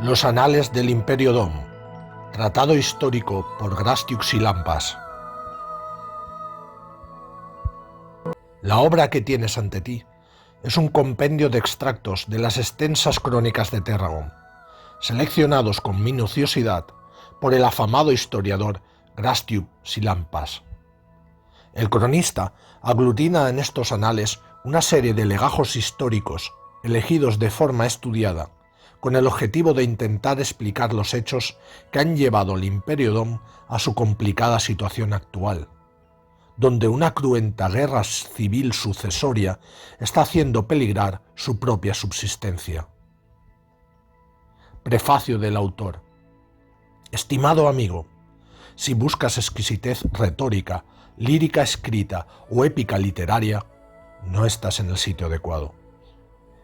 Los Anales del Imperio Dom. Tratado histórico por Grastiux y Lampas. La obra que tienes ante ti es un compendio de extractos de las extensas crónicas de Terragón, seleccionados con minuciosidad por el afamado historiador Grastiux y Lampas. El cronista aglutina en estos anales una serie de legajos históricos elegidos de forma estudiada, con el objetivo de intentar explicar los hechos que han llevado al Imperio Dom a su complicada situación actual, donde una cruenta guerra civil sucesoria está haciendo peligrar su propia subsistencia. Prefacio del autor. Estimado amigo, si buscas exquisitez retórica, lírica escrita o épica literaria, no estás en el sitio adecuado.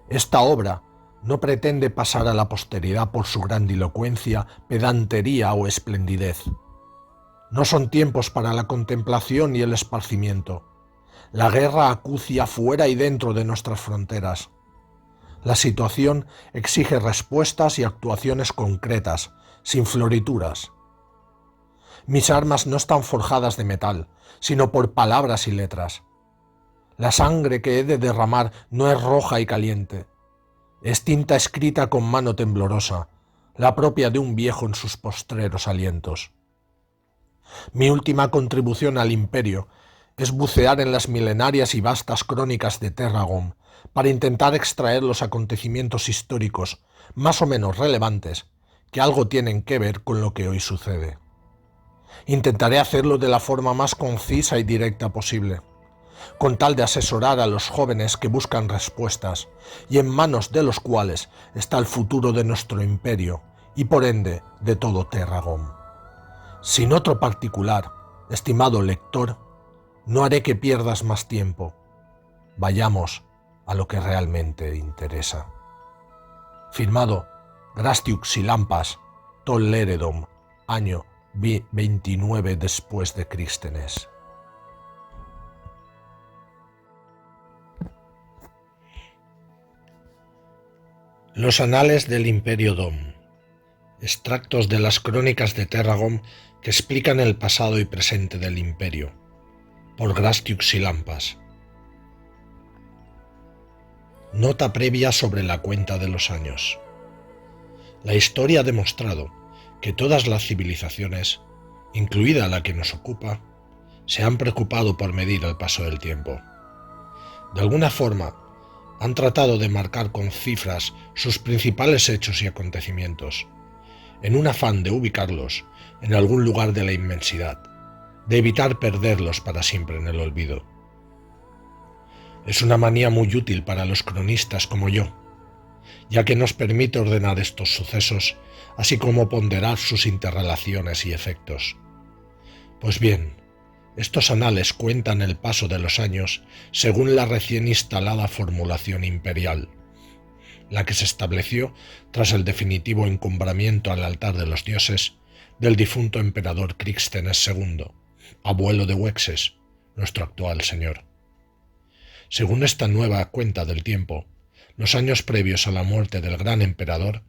Esta obra no pretende pasar a la posteridad por su grandilocuencia, pedantería o esplendidez. No son tiempos para la contemplación y el esparcimiento. La guerra acucia fuera y dentro de nuestras fronteras. La situación exige respuestas y actuaciones concretas, sin florituras. Mis armas no están forjadas de metal, sino por palabras y letras. La sangre que he de derramar no es roja y caliente. Es tinta escrita con mano temblorosa, la propia de un viejo en sus postreros alientos. Mi última contribución al imperio es bucear en las milenarias y vastas crónicas de Terragón para intentar extraer los acontecimientos históricos más o menos relevantes que algo tienen que ver con lo que hoy sucede. Intentaré hacerlo de la forma más concisa y directa posible, con tal de asesorar a los jóvenes que buscan respuestas y en manos de los cuales está el futuro de nuestro imperio y por ende de todo Terragón. Sin otro particular, estimado lector, no haré que pierdas más tiempo. Vayamos a lo que realmente interesa. Firmado Grastiux y Lampas, Tolleredom, año 29 después de Crístenes. Los Anales del Imperio Dom. Extractos de las crónicas de Terragón que explican el pasado y presente del Imperio, por Grastiux y Lampas. Nota previa sobre la cuenta de los años. La historia ha demostrado que todas las civilizaciones, incluida la que nos ocupa, se han preocupado por medir el paso del tiempo. De alguna forma, han tratado de marcar con cifras sus principales hechos y acontecimientos, en un afán de ubicarlos en algún lugar de la inmensidad, de evitar perderlos para siempre en el olvido. Es una manía muy útil para los cronistas como yo, ya que nos permite ordenar estos sucesos, así como ponderar sus interrelaciones y efectos. Pues bien, estos anales cuentan el paso de los años según la recién instalada formulación imperial, la que se estableció tras el definitivo encumbramiento al altar de los dioses del difunto emperador Crístenes II, abuelo de Wexes, nuestro actual señor. Según esta nueva cuenta del tiempo, los años previos a la muerte del gran emperador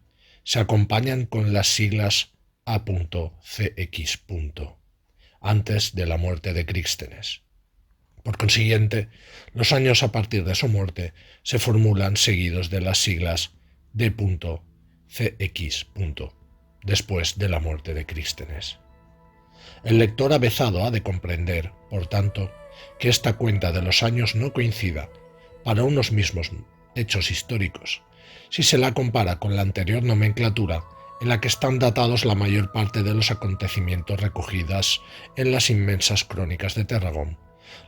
se acompañan con las siglas A.CX. Antes de la muerte de Crístenes. Por consiguiente, los años a partir de su muerte se formulan seguidos de las siglas D.CX. Después de la muerte de Crístenes. El lector avezado ha de comprender, por tanto, que esta cuenta de los años no coincida para unos mismos hechos históricos, si se la compara con la anterior nomenclatura en la que están datados la mayor parte de los acontecimientos recogidas en las inmensas crónicas de Terragón,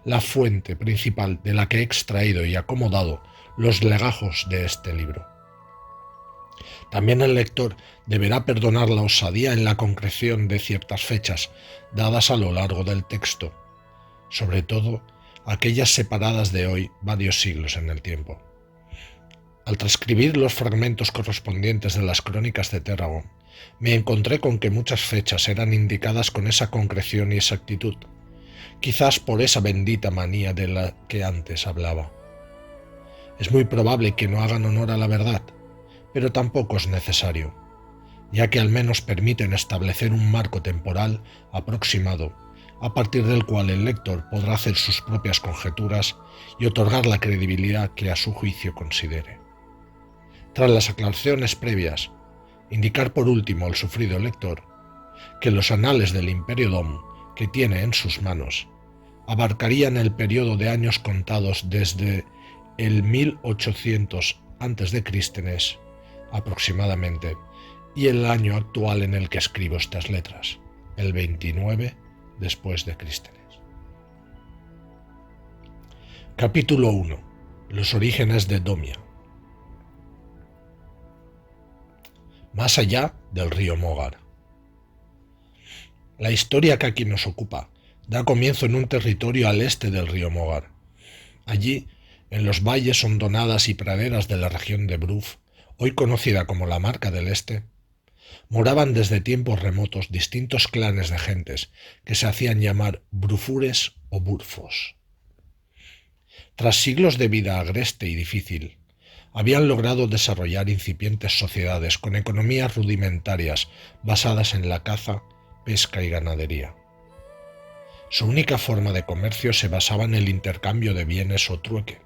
la fuente principal de la que he extraído y acomodado los legajos de este libro. También el lector deberá perdonar la osadía en la concreción de ciertas fechas dadas a lo largo del texto, sobre todo aquellas separadas de hoy varios siglos en el tiempo. Al transcribir los fragmentos correspondientes de las crónicas de Terragón, me encontré con que muchas fechas eran indicadas con esa concreción y exactitud, quizás por esa bendita manía de la que antes hablaba. Es muy probable que no hagan honor a la verdad, pero tampoco es necesario. ya que al menos permiten establecer un marco temporal aproximado, a partir del cual el lector podrá hacer sus propias conjeturas y otorgar la credibilidad que a su juicio considere. Tras las aclaraciones previas, indicar por último al sufrido lector que los anales del Imperio Dom que tiene en sus manos abarcarían el periodo de años contados desde el 1800 a.C. aproximadamente y el año actual en el que escribo estas letras, el 29 después de Crístenes. Capítulo 1. Los orígenes de Domia. Más allá del río Mogar. La historia que aquí nos ocupa da comienzo en un territorio al este del río Mogar. Allí, en los valles, hondonadas y praderas de la región de Bruf, hoy conocida como la Marca del Este, moraban desde tiempos remotos distintos clanes de gentes que se hacían llamar brufures o burfos. Tras siglos de vida agreste y difícil, habían logrado desarrollar incipientes sociedades con economías rudimentarias basadas en la caza, pesca y ganadería. Su única forma de comercio se basaba en el intercambio de bienes o trueque,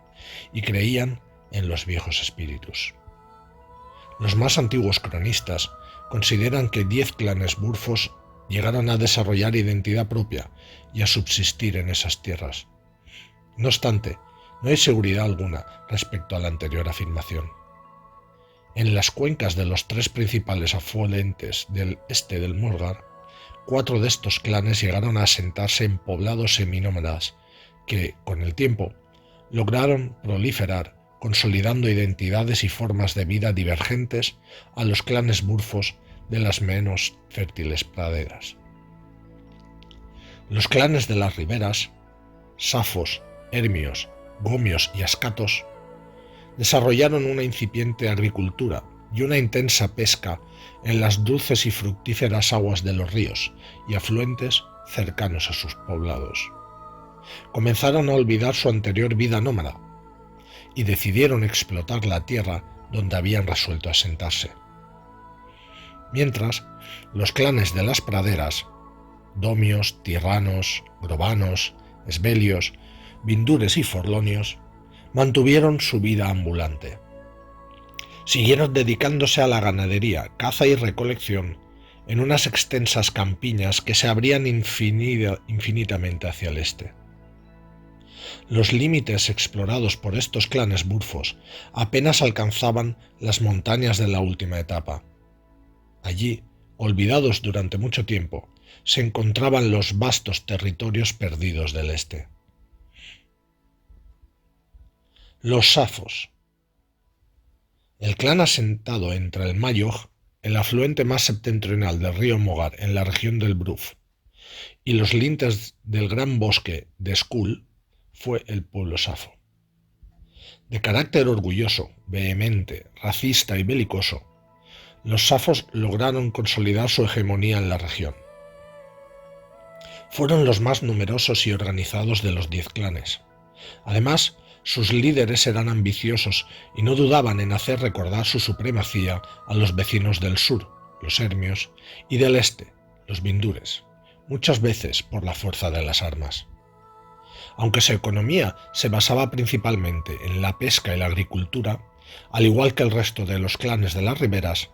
y creían en los viejos espíritus. Los más antiguos cronistas consideran que 10 clanes burfos llegaron a desarrollar identidad propia y a subsistir en esas tierras. No obstante, no hay seguridad alguna respecto a la anterior afirmación. En las cuencas de los 3 principales afluentes del este del Morgar, 4 de estos clanes llegaron a asentarse en poblados seminómadas que, con el tiempo, lograron proliferar, consolidando identidades y formas de vida divergentes a los clanes burfos de las menos fértiles praderas. Los clanes de las riberas, safos, hermios, gomios y ascatos, desarrollaron una incipiente agricultura y una intensa pesca en las dulces y fructíferas aguas de los ríos y afluentes cercanos a sus poblados. Comenzaron a olvidar su anterior vida nómada y decidieron explotar la tierra donde habían resuelto asentarse. Mientras, los clanes de las praderas, domios, tirranos, grobanos, esbelios, vindures y forlonios, mantuvieron su vida ambulante. Siguieron dedicándose a la ganadería, caza y recolección en unas extensas campiñas que se abrían infinitamente hacia el este. Los límites explorados por estos clanes burfos apenas alcanzaban las montañas de la última etapa. Allí, olvidados durante mucho tiempo, se encontraban los vastos territorios perdidos del este. Los safos. El clan asentado entre el Mayog, el afluente más septentrional del río Mogar en la región del Bruf, y los lindes del gran bosque de Skul, fue el pueblo safo. De carácter orgulloso, vehemente, racista y belicoso, los safos lograron consolidar su hegemonía en la región. Fueron los más numerosos y organizados de los 10 clanes. Además, sus líderes eran ambiciosos y no dudaban en hacer recordar su supremacía a los vecinos del sur, los hermios, y del este, los vindures, muchas veces por la fuerza de las armas. Aunque su economía se basaba principalmente en la pesca y la agricultura, al igual que el resto de los clanes de las riberas,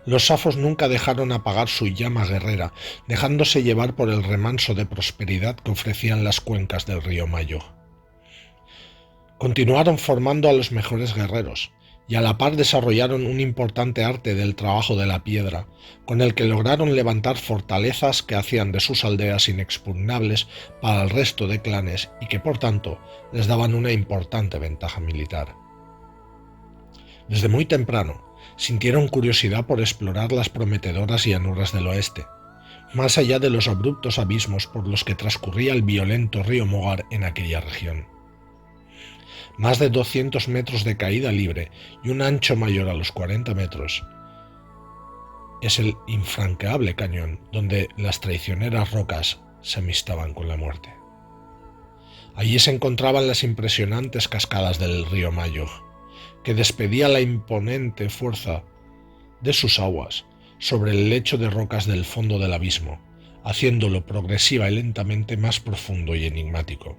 los safos nunca dejaron apagar su llama guerrera, dejándose llevar por el remanso de prosperidad que ofrecían las cuencas del río Mayo. Continuaron formando a los mejores guerreros, y a la par desarrollaron un importante arte del trabajo de la piedra, con el que lograron levantar fortalezas que hacían de sus aldeas inexpugnables para el resto de clanes y que por tanto les daban una importante ventaja militar. Desde muy temprano sintieron curiosidad por explorar las prometedoras llanuras del oeste, más allá de los abruptos abismos por los que transcurría el violento río Mogar en aquella región. Más de 200 metros de caída libre y un ancho mayor a los 40 metros. Es el infranqueable cañón donde las traicioneras rocas se amistaban con la muerte. Allí se encontraban las impresionantes cascadas del río Mayo, que despedía la imponente fuerza de sus aguas sobre el lecho de rocas del fondo del abismo, haciéndolo progresiva y lentamente más profundo y enigmático.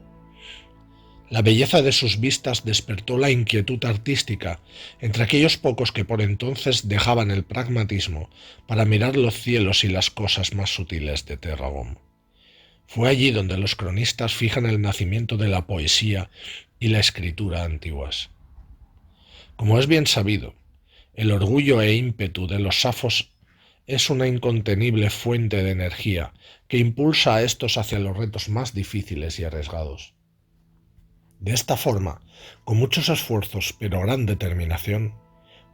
La belleza de sus vistas despertó la inquietud artística entre aquellos pocos que por entonces dejaban el pragmatismo para mirar los cielos y las cosas más sutiles de Terragón. Fue allí donde los cronistas fijan el nacimiento de la poesía y la escritura antiguas. Como es bien sabido, el orgullo e ímpetu de los safos es una incontenible fuente de energía que impulsa a estos hacia los retos más difíciles y arriesgados. De esta forma, con muchos esfuerzos pero gran determinación,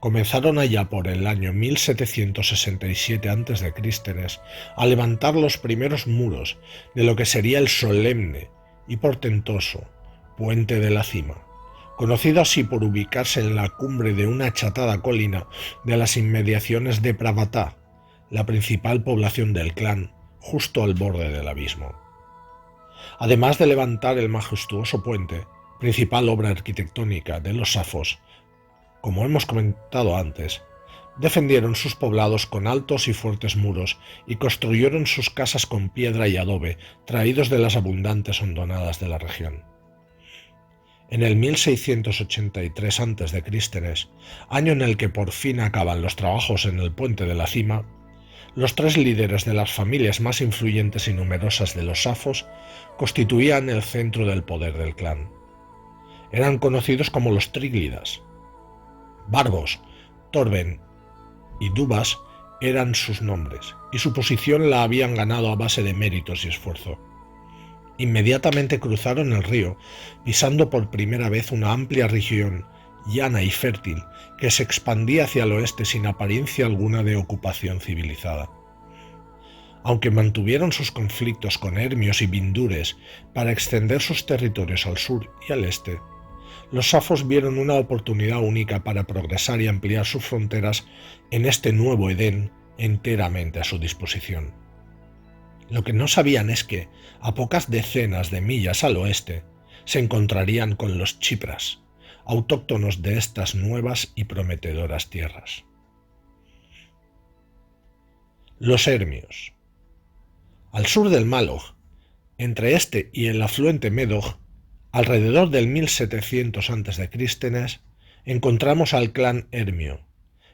comenzaron allá por el año 1767 a.C. a levantar los primeros muros de lo que sería el solemne y portentoso Puente de la Cima, conocido así por ubicarse en la cumbre de una achatada colina de las inmediaciones de Pravatá, la principal población del clan, justo al borde del abismo. Además de levantar el majestuoso puente, principal obra arquitectónica de los safos, como hemos comentado antes, defendieron sus poblados con altos y fuertes muros y construyeron sus casas con piedra y adobe traídos de las abundantes hondonadas de la región. En el 1683 a.C., año en el que por fin acaban los trabajos en el Puente de la Cima, los tres líderes de las familias más influyentes y numerosas de los safos constituían el centro del poder del clan. Eran conocidos como los Tríglidas. Barbos, Torben y Dubas eran sus nombres, y su posición la habían ganado a base de méritos y esfuerzo. Inmediatamente cruzaron el río, pisando por primera vez una amplia región llana y fértil que se expandía hacia el oeste sin apariencia alguna de ocupación civilizada. Aunque mantuvieron sus conflictos con hermios y bindures para extender sus territorios al sur y al este, los safos vieron una oportunidad única para progresar y ampliar sus fronteras en este nuevo Edén enteramente a su disposición. Lo que no sabían es que, a pocas decenas de millas al oeste, se encontrarían con los chipras, autóctonos de estas nuevas y prometedoras tierras. Los hermios. Al sur del Maloj, entre este y el afluente Medoj, alrededor del 1700 a.C., encontramos al clan hermio,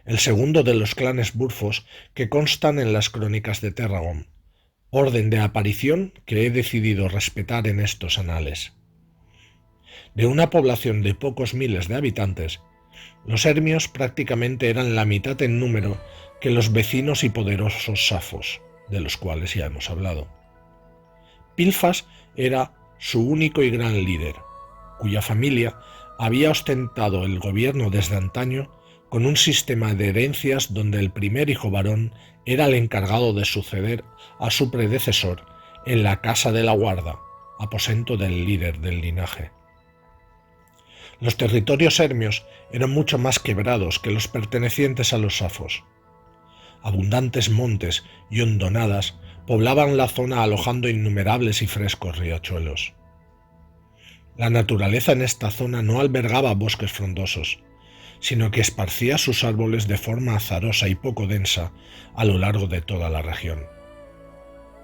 el segundo de los clanes burfos que constan en las crónicas de Terragón, orden de aparición que he decidido respetar en estos anales. De una población de pocos miles de habitantes, los hermios prácticamente eran la mitad en número que los vecinos y poderosos safos, de los cuales ya hemos hablado. Pilfas era su único y gran líder, cuya familia había ostentado el gobierno desde antaño con un sistema de herencias donde el primer hijo varón era el encargado de suceder a su predecesor en la Casa de la Guarda, aposento del líder del linaje. Los territorios hermios eran mucho más quebrados que los pertenecientes a los safos. Abundantes montes y hondonadas poblaban la zona alojando innumerables y frescos riachuelos. La naturaleza en esta zona no albergaba bosques frondosos, sino que esparcía sus árboles de forma azarosa y poco densa a lo largo de toda la región.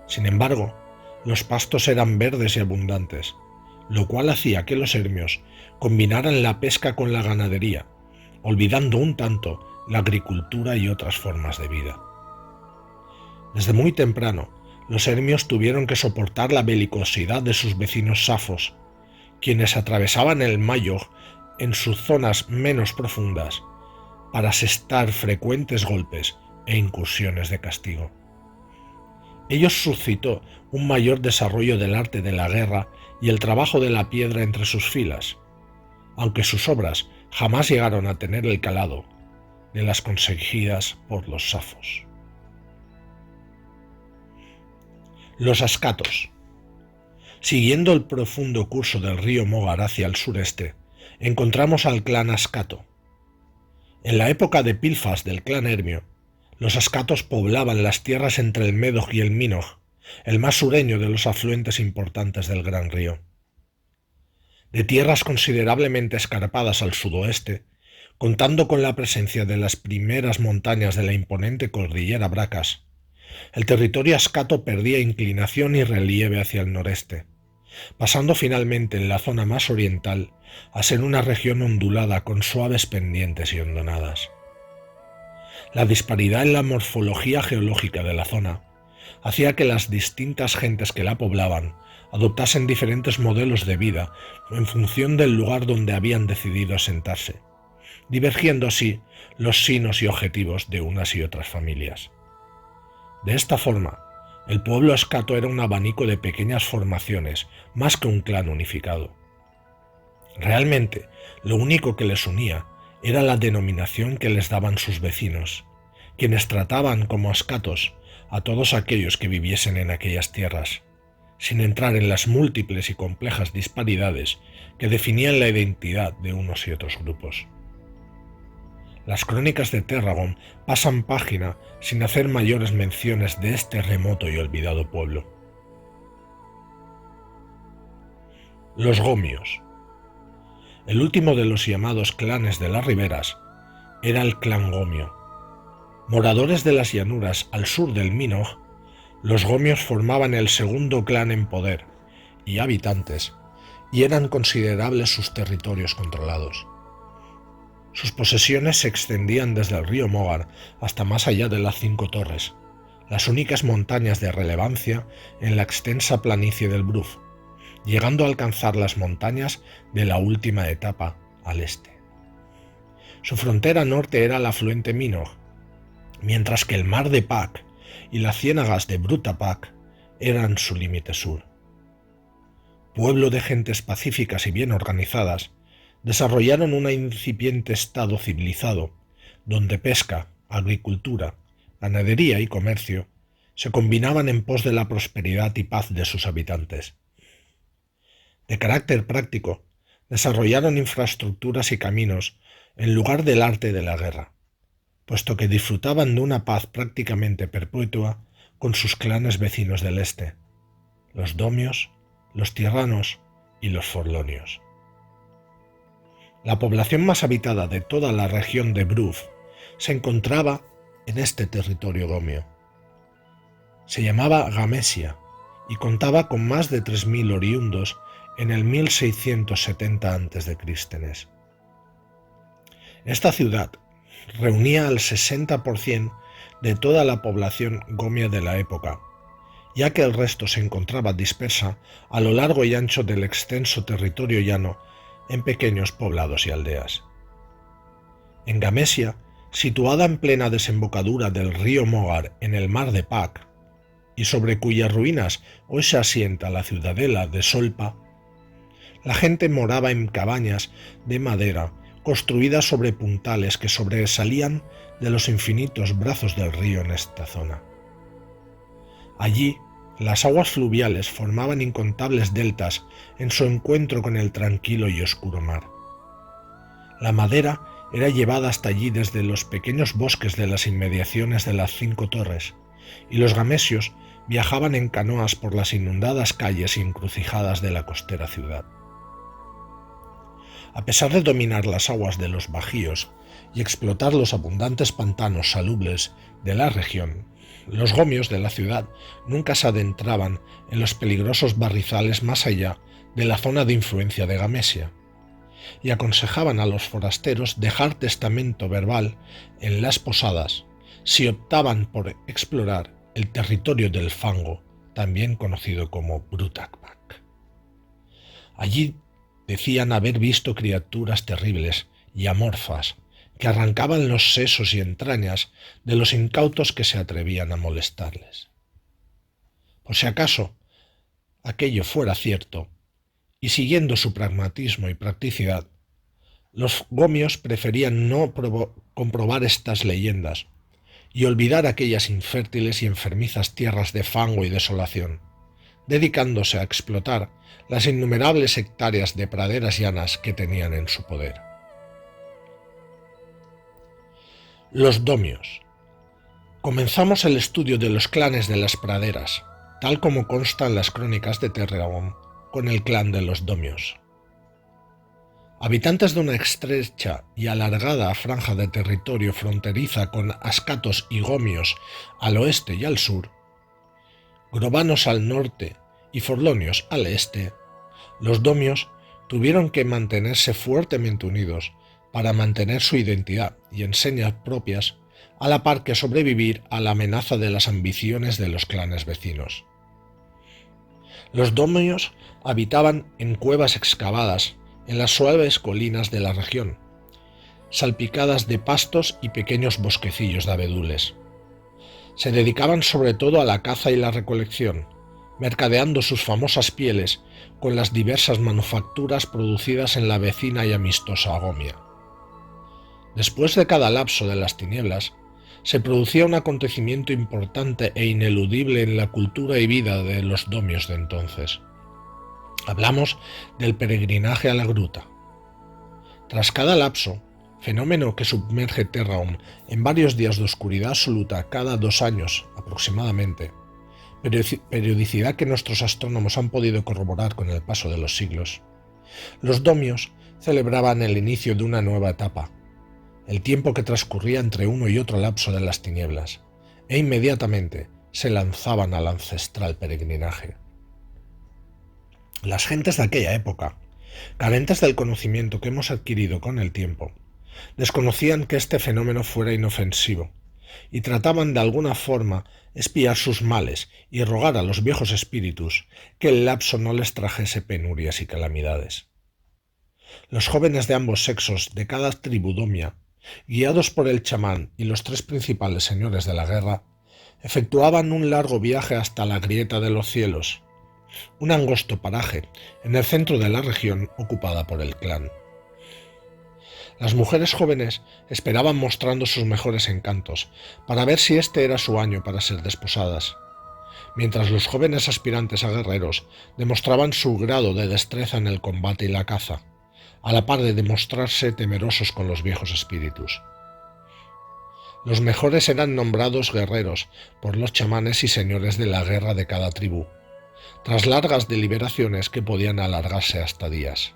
Sin embargo, los pastos eran verdes y abundantes, lo cual hacía que los hermios combinaran la pesca con la ganadería, olvidando un tanto la agricultura y otras formas de vida. Desde muy temprano, los hermios tuvieron que soportar la belicosidad de sus vecinos safos, quienes atravesaban el Maloj en sus zonas menos profundas para asestar frecuentes golpes e incursiones de castigo. Ello suscitó un mayor desarrollo del arte de la guerra y el trabajo de la piedra entre sus filas, aunque sus obras jamás llegaron a tener el calado de las conseguidas por los safos. Los ascatos. Siguiendo el profundo curso del río Mogar hacia el sureste, encontramos al clan ascato. En la época de Pilfas del clan hermio, los ascatos poblaban las tierras entre el Medoj y el Minoj, el más sureño de los afluentes importantes del gran río. De tierras considerablemente escarpadas al sudoeste, Contando con la presencia de las primeras montañas de la imponente cordillera Bracas, el territorio ascato perdía inclinación y relieve hacia el noreste, pasando finalmente en la zona más oriental a ser una región ondulada con suaves pendientes y hondonadas. La disparidad en la morfología geológica de la zona hacía que las distintas gentes que la poblaban adoptasen diferentes modelos de vida en función del lugar donde habían decidido asentarse, divergiendo así los signos y objetivos de unas y otras familias. De esta forma, el pueblo ascato era un abanico de pequeñas formaciones más que un clan unificado. Realmente, lo único que les unía era la denominación que les daban sus vecinos, quienes trataban como ascatos a todos aquellos que viviesen en aquellas tierras, sin entrar en las múltiples y complejas disparidades que definían la identidad de unos y otros grupos. Las crónicas de Terragón pasan página sin hacer mayores menciones de este remoto y olvidado pueblo. Los gomios. El último de los llamados clanes de las riberas era el clan gomio. Moradores de las llanuras al sur del Minog, los gomios formaban el segundo clan en poder y habitantes, y eran considerables sus territorios controlados. Sus posesiones se extendían desde el río Mogar hasta más allá de las 5 Torres, las únicas montañas de relevancia en la extensa planicie del Bruf, llegando a alcanzar las montañas de la última etapa al este. Su frontera norte era el afluente Minog, mientras que el mar de Pac y las ciénagas de Bruta Pac eran su límite sur. Pueblo de gentes pacíficas y bien organizadas, desarrollaron un incipiente estado civilizado, donde pesca, agricultura, ganadería y comercio se combinaban en pos de la prosperidad y paz de sus habitantes. De carácter práctico, desarrollaron infraestructuras y caminos en lugar del arte de la guerra, puesto que disfrutaban de una paz prácticamente perpetua con sus clanes vecinos del este, los domios, los tierranos y los forlonios. La población más habitada de toda la región de Bruf se encontraba en este territorio gomio. Se llamaba Gamesia y contaba con más de 3.000 oriundos en el 1670 a.C. Esta ciudad reunía al 60% de toda la población gomia de la época, ya que el resto se encontraba dispersa a lo largo y ancho del extenso territorio llano en pequeños poblados y aldeas. En Gamesia, situada en plena desembocadura del río Mogar en el mar de Pac, y sobre cuyas ruinas hoy se asienta la ciudadela de Solpa, la gente moraba en cabañas de madera construidas sobre puntales que sobresalían de los infinitos brazos del río en esta zona. Allí, las aguas fluviales formaban incontables deltas en su encuentro con el tranquilo y oscuro mar. La madera era llevada hasta allí desde los pequeños bosques de las inmediaciones de las 5 Torres, y los gamesios viajaban en canoas por las inundadas calles y encrucijadas de la costera ciudad. A pesar de dominar las aguas de los bajíos y explotar los abundantes pantanos salubles de la región, los gomios de la ciudad nunca se adentraban en los peligrosos barrizales más allá de la zona de influencia de Gamesia, y aconsejaban a los forasteros dejar testamento verbal en las posadas si optaban por explorar el territorio del fango, también conocido como Brutakpak. Allí decían haber visto criaturas terribles y amorfas que arrancaban los sesos y entrañas de los incautos que se atrevían a molestarles. Por si acaso aquello fuera cierto, y siguiendo su pragmatismo y practicidad, los gomios preferían no comprobar estas leyendas y olvidar aquellas infértiles y enfermizas tierras de fango y desolación, dedicándose a explotar las innumerables hectáreas de praderas llanas que tenían en su poder. Los domios. Comenzamos el estudio de los clanes de las praderas, tal como consta en las crónicas de Terragón, con el clan de los domios. habitantes de una estrecha y alargada franja de territorio fronteriza con ascatos y gomios al oeste y al sur, grovanos al norte y forlonios al este, los domios tuvieron que mantenerse fuertemente unidos para mantener su identidad y enseñas propias, a la par que sobrevivir a la amenaza de las ambiciones de los clanes vecinos. Los domios habitaban en cuevas excavadas en las suaves colinas de la región, salpicadas de pastos y pequeños bosquecillos de abedules. Se dedicaban sobre todo a la caza y la recolección, mercadeando sus famosas pieles con las diversas manufacturas producidas en la vecina y amistosa Gomia. Después de cada lapso de las tinieblas, se producía un acontecimiento importante e ineludible en la cultura y vida de los domios de entonces. Hablamos del peregrinaje a la gruta. Tras cada lapso, fenómeno que sumerge Terraum en varios días de oscuridad absoluta cada 2 años aproximadamente, periodicidad que nuestros astrónomos han podido corroborar con el paso de los siglos, los domios celebraban el inicio de una nueva etapa, el tiempo que transcurría entre uno y otro lapso de las tinieblas, e inmediatamente se lanzaban al ancestral peregrinaje. Las gentes de aquella época, carentes del conocimiento que hemos adquirido con el tiempo, desconocían que este fenómeno fuera inofensivo, y trataban de alguna forma espiar sus males y rogar a los viejos espíritus que el lapso no les trajese penurias y calamidades. Los jóvenes de ambos sexos de cada tribu domia, guiados por el chamán y los 3 principales señores de la guerra, efectuaban un largo viaje hasta la Grieta de los Cielos, un angosto paraje en el centro de la región ocupada por el clan. Las mujeres jóvenes esperaban mostrando sus mejores encantos para ver si este era su año para ser desposadas, mientras los jóvenes aspirantes a guerreros demostraban su grado de destreza en el combate y la caza, a la par de demostrarse temerosos con los viejos espíritus. Los mejores eran nombrados guerreros por los chamanes y señores de la guerra de cada tribu, tras largas deliberaciones que podían alargarse hasta días.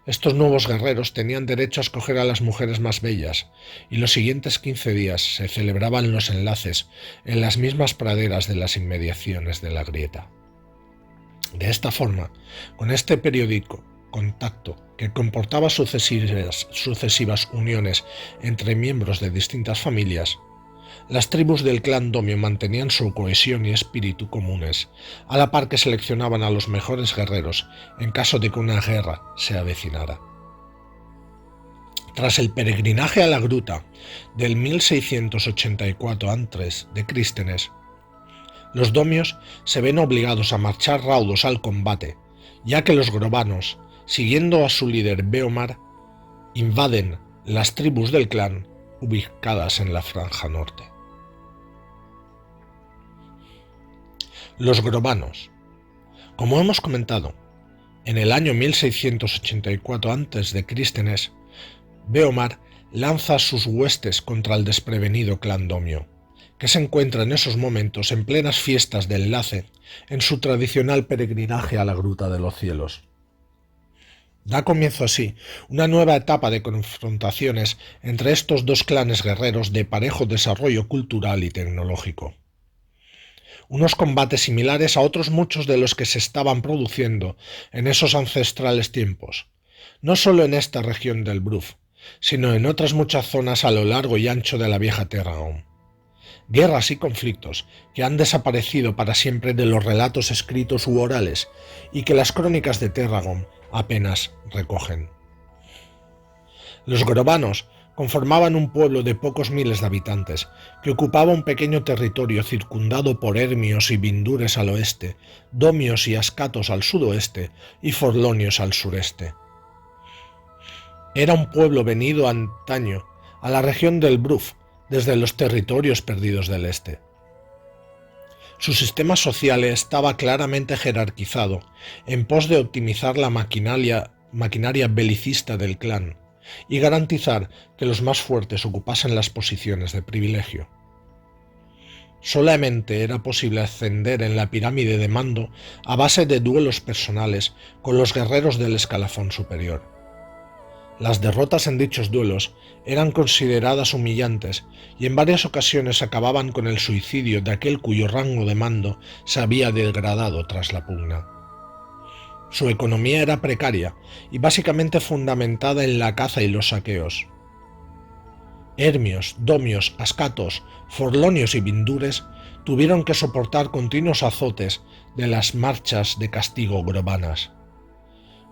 Estos nuevos guerreros tenían derecho a escoger a las mujeres más bellas, y los siguientes 15 días se celebraban los enlaces en las mismas praderas de las inmediaciones de la grieta. De esta forma, con este periódico contacto que comportaba sucesivas uniones entre miembros de distintas familias, las tribus del clan domio mantenían su cohesión y espíritu comunes, a la par que seleccionaban a los mejores guerreros en caso de que una guerra se avecinara. Tras el peregrinaje a la gruta del 1684 a.C., los domios se ven obligados a marchar raudos al combate, ya que los grovanos, siguiendo a su líder Beomar, invaden las tribus del clan ubicadas en la franja norte. Los grovanos. Como hemos comentado, en el año 1684 a.C., Beomar lanza sus huestes contra el desprevenido clan domio, que se encuentra en esos momentos en plenas fiestas de enlace en su tradicional peregrinaje a la Gruta de los Cielos. Da comienzo así una nueva etapa de confrontaciones entre estos 2 clanes guerreros de parejo desarrollo cultural y tecnológico. Unos combates similares a otros muchos de los que se estaban produciendo en esos ancestrales tiempos, no solo en esta región del Bruf, sino en otras muchas zonas a lo largo y ancho de la vieja Terraum. Guerras y conflictos que han desaparecido para siempre de los relatos escritos u orales y que las crónicas de Terraum apenas recogen. Los grovanos conformaban un pueblo de pocos miles de habitantes que ocupaba un pequeño territorio circundado por hermios y vindures al oeste, domios y ascatos al sudoeste y forlonios al sureste. Era un pueblo venido antaño a la región del Bruf desde los territorios perdidos del este. Su sistema social estaba claramente jerarquizado en pos de optimizar la maquinaria belicista del clan y garantizar que los más fuertes ocupasen las posiciones de privilegio. Solamente era posible ascender en la pirámide de mando a base de duelos personales con los guerreros del escalafón superior. Las derrotas en dichos duelos eran consideradas humillantes y en varias ocasiones acababan con el suicidio de aquel cuyo rango de mando se había degradado tras la pugna. Su economía era precaria y básicamente fundamentada en la caza y los saqueos. Hermios, domios, ascatos, forlonios y vindures tuvieron que soportar continuos azotes de las marchas de castigo grobanas.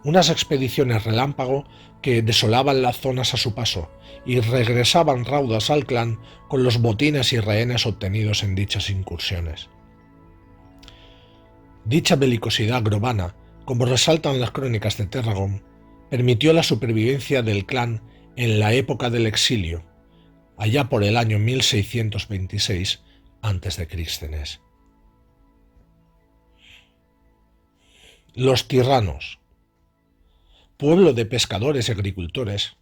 Unas expediciones relámpago que desolaban las zonas a su paso y regresaban raudas al clan con los botines y rehenes obtenidos en dichas incursiones. Dicha belicosidad grobana, como resaltan las crónicas de Terragón, permitió la supervivencia del clan en la época del exilio, allá por el año 1626 a.C. Los tirranos. Pueblo de pescadores y agricultores,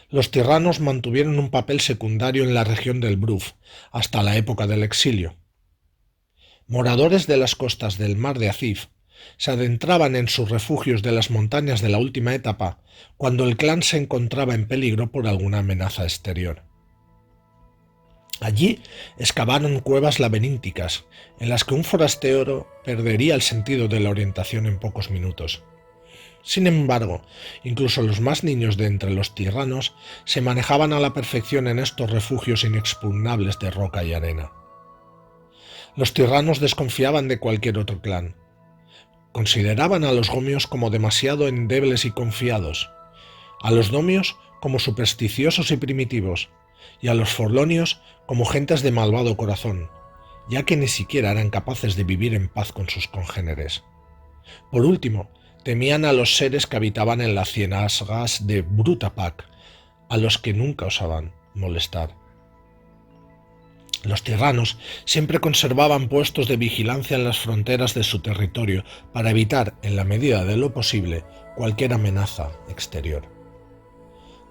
los tirranos mantuvieron un papel secundario en la región del Bruf hasta la época del exilio. Moradores de las costas del mar de Azif se adentraban en sus refugios de las montañas de la última etapa cuando el clan se encontraba en peligro por alguna amenaza exterior. Allí excavaron cuevas laberínticas en las que un forastero perdería el sentido de la orientación en pocos minutos. Sin embargo, incluso los más niños de entre los tirranos se manejaban a la perfección en estos refugios inexpugnables de roca y arena. Los tirranos desconfiaban de cualquier otro clan. Consideraban a los gomios como demasiado endebles y confiados, a los domios como supersticiosos y primitivos, y a los forlonios como gentes de malvado corazón, ya que ni siquiera eran capaces de vivir en paz con sus congéneres. Por último, temían a los seres que habitaban en las ciénagas de Brutapac, a los que nunca osaban molestar. Los tirranos siempre conservaban puestos de vigilancia en las fronteras de su territorio para evitar, en la medida de lo posible, cualquier amenaza exterior.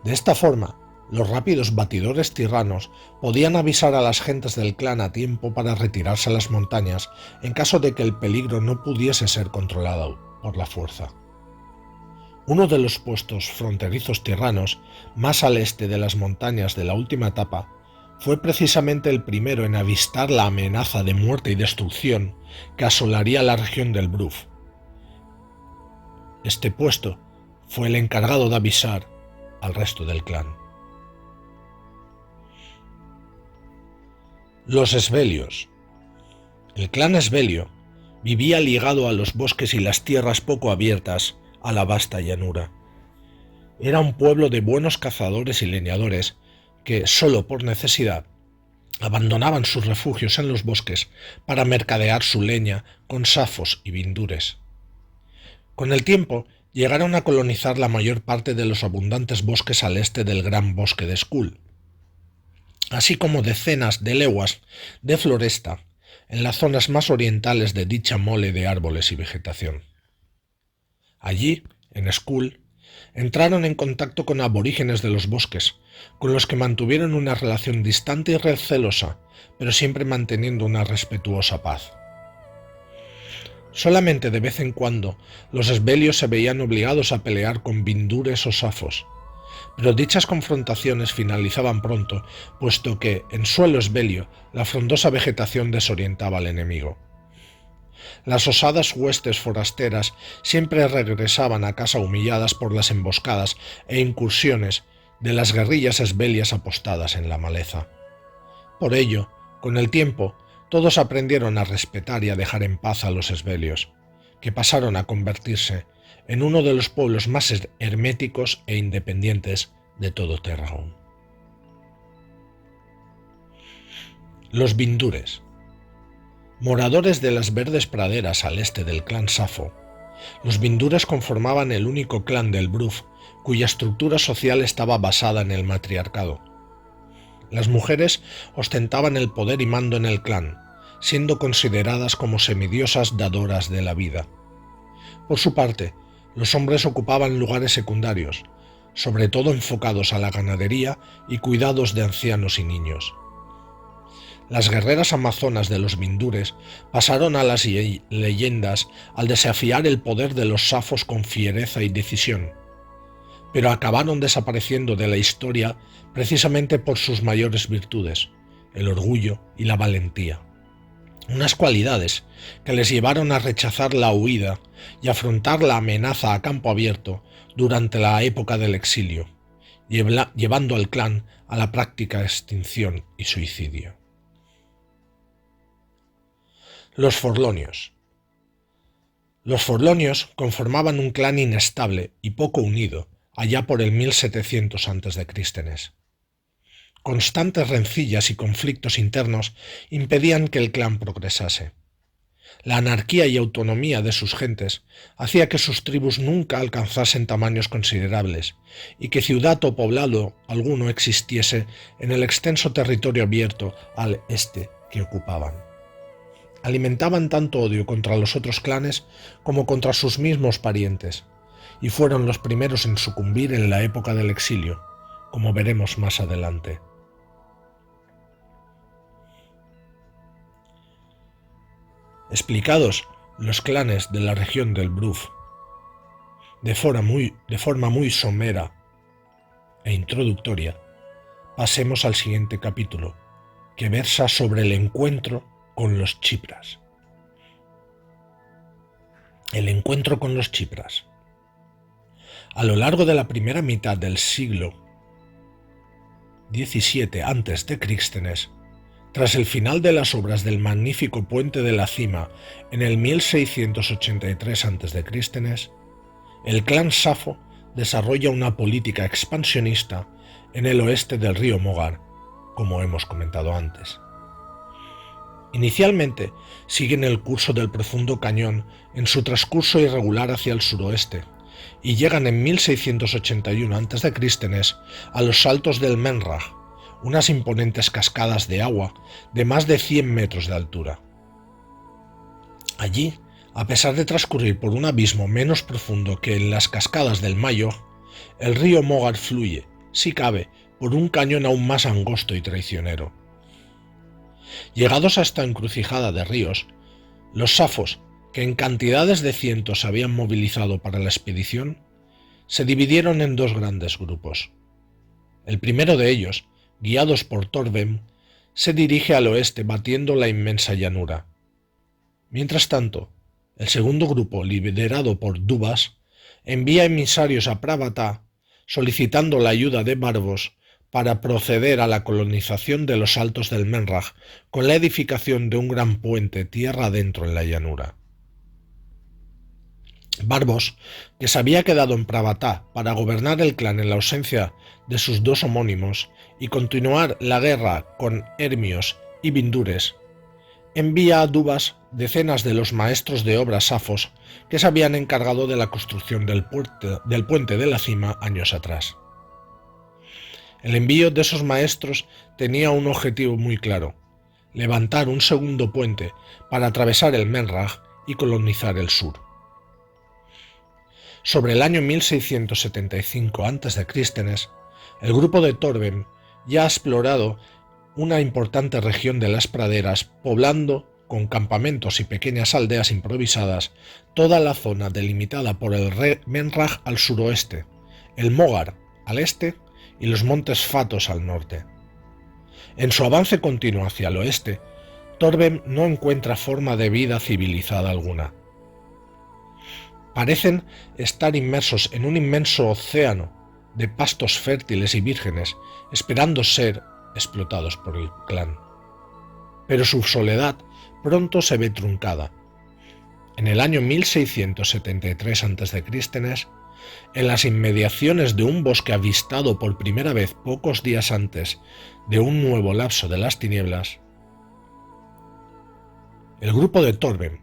De esta forma, los rápidos batidores tirranos podían avisar a las gentes del clan a tiempo para retirarse a las montañas en caso de que el peligro no pudiese ser controlado por la fuerza. Uno de los puestos fronterizos tirranos, más al este de las montañas de la última etapa, fue precisamente el primero en avistar la amenaza de muerte y destrucción que asolaría la región del Bruf. Este puesto fue el encargado de avisar al resto del clan. Los esbelios. El clan esbelio vivía ligado a los bosques y las tierras poco abiertas a la vasta llanura. Era un pueblo de buenos cazadores y leñadores que, solo por necesidad, abandonaban sus refugios en los bosques para mercadear su leña con safos y vindures. Con el tiempo llegaron a colonizar la mayor parte de los abundantes bosques al este del gran bosque de Skull, así como decenas de leguas de floresta en las zonas más orientales de dicha mole de árboles y vegetación. Allí, en Skull, entraron en contacto con aborígenes de los bosques, con los que mantuvieron una relación distante y recelosa, pero siempre manteniendo una respetuosa paz. Solamente de vez en cuando los esbelios se veían obligados a pelear con vindures o safos, pero dichas confrontaciones finalizaban pronto, puesto que, en suelo esbelio, la frondosa vegetación desorientaba al enemigo. Las osadas huestes forasteras siempre regresaban a casa humilladas por las emboscadas e incursiones de las guerrillas esbelias apostadas en la maleza. Por ello, con el tiempo, todos aprendieron a respetar y a dejar en paz a los esbelios, que pasaron a convertirse en uno de los pueblos más herméticos e independientes de todo Terragón. Los vindures. Moradores de las verdes praderas al este del clan Safo, los vindures conformaban el único clan del Bruf cuya estructura social estaba basada en el matriarcado. Las mujeres ostentaban el poder y mando en el clan, siendo consideradas como semidiosas dadoras de la vida. Por su parte, los hombres ocupaban lugares secundarios, sobre todo enfocados a la ganadería y cuidados de ancianos y niños. Las guerreras amazonas de los vindures pasaron a las leyendas al desafiar el poder de los safos con fiereza y decisión. pero acabaron desapareciendo de la historia precisamente por sus mayores virtudes, el orgullo y la valentía. Unas cualidades que les llevaron a rechazar la huida y afrontar la amenaza a campo abierto durante la época del exilio, llevando al clan a la práctica extinción y suicidio. Los Forlonios. Los Forlonios conformaban un clan inestable y poco unido allá por el 1700 a.C. Constantes rencillas y conflictos internos impedían que el clan progresase. La anarquía y autonomía de sus gentes hacía que sus tribus nunca alcanzasen tamaños considerables y que ciudad o poblado alguno existiese en el extenso territorio abierto al este que ocupaban. Alimentaban tanto odio contra los otros clanes como contra sus mismos parientes, y fueron los primeros en sucumbir en la época del exilio, como veremos más adelante. Explicados los clanes de la región del Bruf de forma muy somera e introductoria, pasemos al siguiente capítulo, que versa sobre el encuentro con los chipras. El encuentro con los chipras. A lo largo de la primera mitad del siglo XVII a.C., tras el final de las obras del magnífico Puente de la Cima en el 1683 a.C., el clan Safo desarrolla una política expansionista en el oeste del río Mogar, como hemos comentado antes. Inicialmente siguen el curso del profundo cañón en su transcurso irregular hacia el suroeste y llegan en 1681 a.C. a los saltos del Menraj, unas imponentes cascadas de agua de más de 100 metros de altura. Allí, a pesar de transcurrir por un abismo menos profundo que en las cascadas del Mayo, el río Mogar fluye, si cabe, por un cañón aún más angosto y traicionero. Llegados a esta encrucijada de ríos, los safos, que en cantidades de cientos se habían movilizado para la expedición, se dividieron en dos grandes grupos. El primero de ellos, guiados por Thorvem, se dirige al oeste batiendo la inmensa llanura. Mientras tanto, el segundo grupo, liderado por Dubas, envía emisarios a Pravata solicitando la ayuda de Barbos para proceder a la colonización de los altos del Menraj con la edificación de un gran puente tierra adentro en la llanura. Barbos, que se había quedado en Pravata para gobernar el clan en la ausencia de sus dos homónimos y continuar la guerra con Hermios y Vindures, envía a Dubas decenas de los maestros de obras safos que se habían encargado de la construcción del puente de la Cima años atrás. El envío de esos maestros tenía un objetivo muy claro: levantar un segundo puente para atravesar el Menraj y colonizar el sur. Sobre el año 1675 a.C., el grupo de Thorvem ya ha explorado una importante región de las praderas, poblando con campamentos y pequeñas aldeas improvisadas toda la zona delimitada por el Menraj al suroeste, el Mogar al este y los montes Fatos al norte. En su avance continuo hacia el oeste, Thorvem no encuentra forma de vida civilizada alguna. Parecen estar inmersos en un inmenso océano de pastos fértiles y vírgenes, esperando ser explotados por el clan. Pero su soledad pronto se ve truncada. En el año 1673 a.C., en las inmediaciones de un bosque avistado por primera vez pocos días antes de un nuevo lapso de las tinieblas, el grupo de Thorvem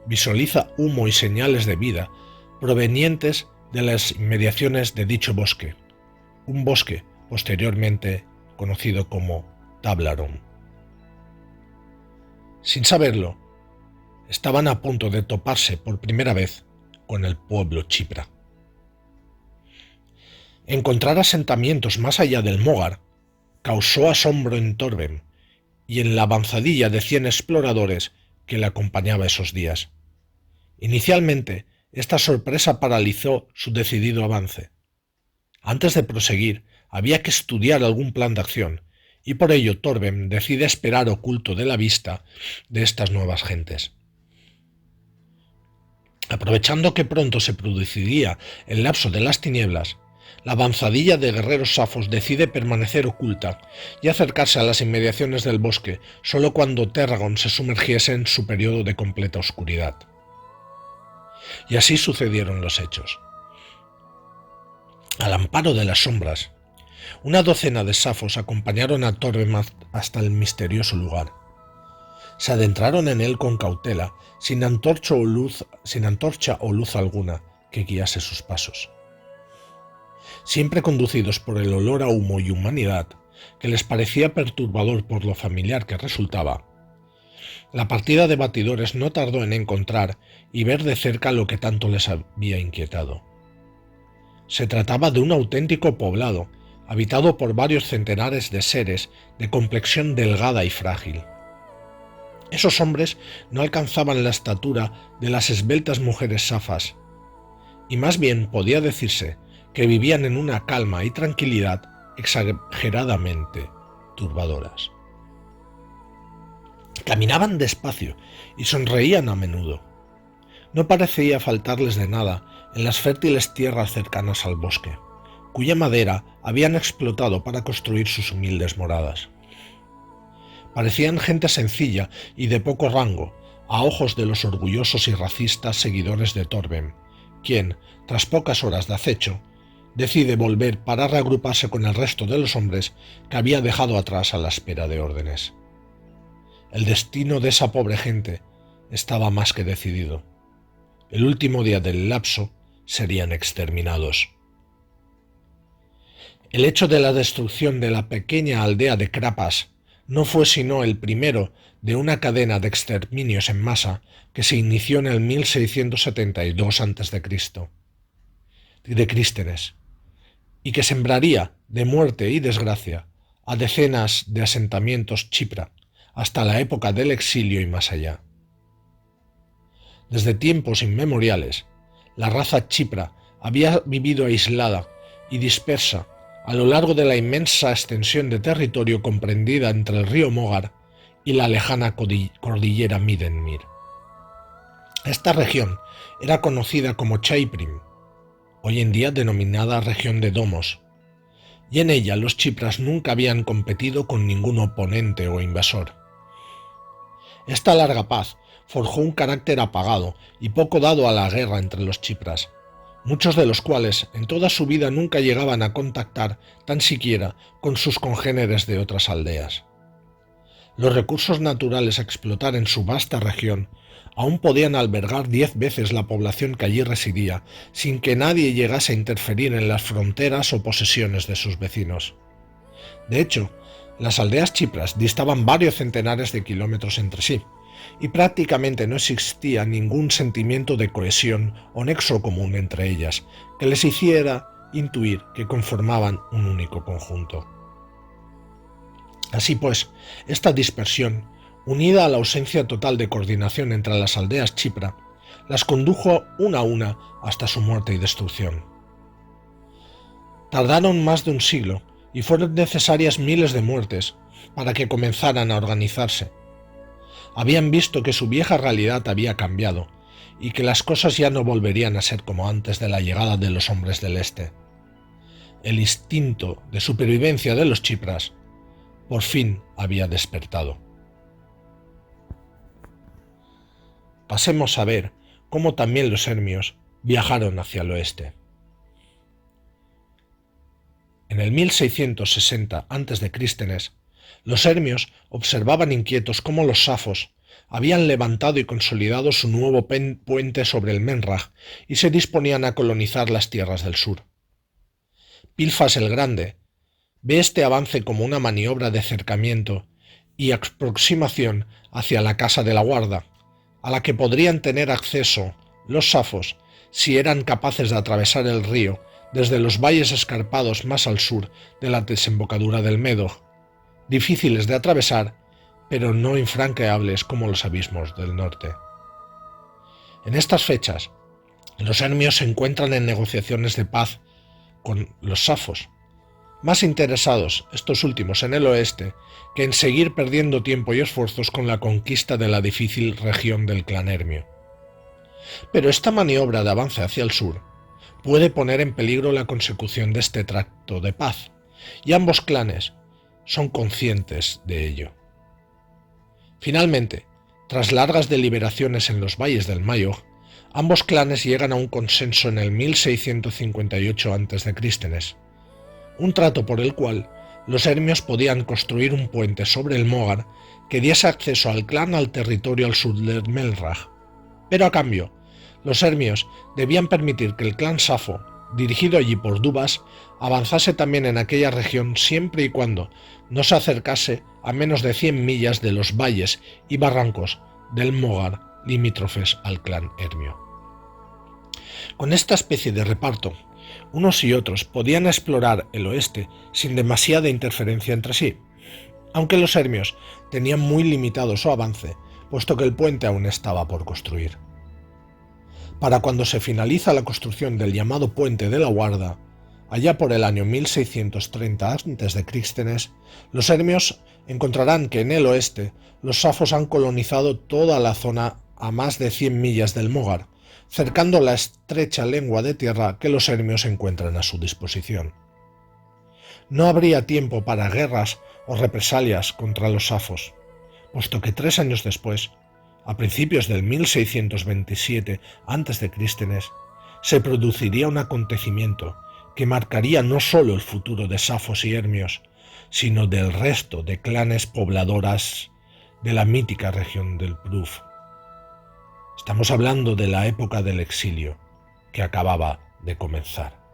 visualiza humo y señales de vida provenientes de las inmediaciones de dicho bosque, un bosque posteriormente conocido como Tablaron. Sin saberlo, estaban a punto de toparse por primera vez con el pueblo chipra. Encontrar asentamientos más allá del Mogar causó asombro en Thorvem y en la avanzadilla de 100 exploradores que le acompañaba esos días. Inicialmente, esta sorpresa paralizó su decidido avance. Antes de proseguir, había que estudiar algún plan de acción, y por ello Torben decide esperar oculto de la vista de estas nuevas gentes. Aprovechando que pronto se produciría el lapso de las tinieblas, la avanzadilla de guerreros safos decide permanecer oculta y acercarse a las inmediaciones del bosque solo cuando Terragon se sumergiese en su periodo de completa oscuridad. Y así sucedieron los hechos. Al amparo de las sombras, una docena de safos acompañaron a Torben hasta el misterioso lugar. Se adentraron en él con cautela, sin antorcha o luz alguna que guiase sus pasos. Siempre conducidos por el olor a humo y humanidad, que les parecía perturbador por lo familiar que resultaba, la partida de batidores no tardó en encontrar y ver de cerca lo que tanto les había inquietado. Se trataba de un auténtico poblado, habitado por varios centenares de seres de complexión delgada y frágil. Esos hombres no alcanzaban la estatura de las esbeltas mujeres safas, y más bien podía decirse que vivían en una calma y tranquilidad exageradamente turbadoras. Caminaban despacio y sonreían a menudo. No parecía faltarles de nada en las fértiles tierras cercanas al bosque, cuya madera habían explotado para construir sus humildes moradas. Parecían gente sencilla y de poco rango, a ojos de los orgullosos y racistas seguidores de Torben, quien, tras pocas horas de acecho, decide volver para reagruparse con el resto de los hombres que había dejado atrás a la espera de órdenes. El destino de esa pobre gente estaba más que decidido. El último día del lapso serían exterminados. El hecho de la destrucción de la pequeña aldea de Krapas no fue sino el primero de una cadena de exterminios en masa que se inició en el 1672 a.C. de Crístenes, y que sembraría de muerte y desgracia a decenas de asentamientos chipra hasta la época del exilio y más allá. Desde tiempos inmemoriales, la raza chipra había vivido aislada y dispersa a lo largo de la inmensa extensión de territorio comprendida entre el río Mogar y la lejana cordillera Midenmir. Esta región era conocida como Chaiprim, hoy en día denominada región de Domos, y en ella los chipras nunca habían competido con ningún oponente o invasor. Esta larga paz forjó un carácter apagado y poco dado a la guerra entre los chipras, muchos de los cuales en toda su vida nunca llegaban a contactar tan siquiera con sus congéneres de otras aldeas. Los recursos naturales a explotar en su vasta región aún podían albergar 10 veces la población que allí residía, sin que nadie llegase a interferir en las fronteras o posesiones de sus vecinos. De hecho, las aldeas chipras distaban varios centenares de kilómetros entre sí, y prácticamente no existía ningún sentimiento de cohesión o nexo común entre ellas que les hiciera intuir que conformaban un único conjunto. Así pues, esta dispersión, unida a la ausencia total de coordinación entre las aldeas chipra, las condujo una a una hasta su muerte y destrucción. Tardaron más de un siglo y fueron necesarias miles de muertes para que comenzaran a organizarse. Habían visto que su vieja realidad había cambiado y que las cosas ya no volverían a ser como antes de la llegada de los hombres del este. El instinto de supervivencia de los chipras por fin había despertado. Pasemos a ver cómo también los ermios viajaron hacia el oeste. En el 1660 a.C., los ermios observaban inquietos cómo los safos habían levantado y consolidado su nuevo puente sobre el Menraj y se disponían a colonizar las tierras del sur. Pilfas el Grande ve este avance como una maniobra de acercamiento y aproximación hacia la Casa de la Guarda, a la que podrían tener acceso los safos si eran capaces de atravesar el río desde los valles escarpados más al sur de la desembocadura del Médoj, difíciles de atravesar, pero no infranqueables como los abismos del norte. En estas fechas, los ermios se encuentran en negociaciones de paz con los safos, más interesados estos últimos en el oeste que en seguir perdiendo tiempo y esfuerzos con la conquista de la difícil región del clan Hermio. Pero esta maniobra de avance hacia el sur puede poner en peligro la consecución de este tracto de paz, y ambos clanes son conscientes de ello. Finalmente, tras largas deliberaciones en los valles del Mayo, ambos clanes llegan a un consenso en el 1658 a.C., un trato por el cual los hermios podían construir un puente sobre el Mogar que diese acceso al clan al territorio al sur del Melraj. Pero a cambio, los hermios debían permitir que el clan safo, dirigido allí por Dubas, avanzase también en aquella región siempre y cuando no se acercase a menos de 100 millas de los valles y barrancos del Mogar limítrofes al clan hermio. Con esta especie de reparto, unos y otros podían explorar el oeste sin demasiada interferencia entre sí, aunque los hermios tenían muy limitado su avance, puesto que el puente aún estaba por construir. Para cuando se finaliza la construcción del llamado Puente de la Guarda, allá por el año 1630 a.C., los hermios encontrarán que en el oeste los safos han colonizado toda la zona a más de 100 millas del Mogar, cercando la estrecha lengua de tierra que los hermios encuentran a su disposición. No habría tiempo para guerras o represalias contra los safos, puesto que 3 años después, a principios del 1627 a.C., se produciría un acontecimiento que marcaría no solo el futuro de safos y hermios, sino del resto de clanes pobladoras de la mítica región del Pruf. Estamos hablando de la época del exilio, que acababa de comenzar.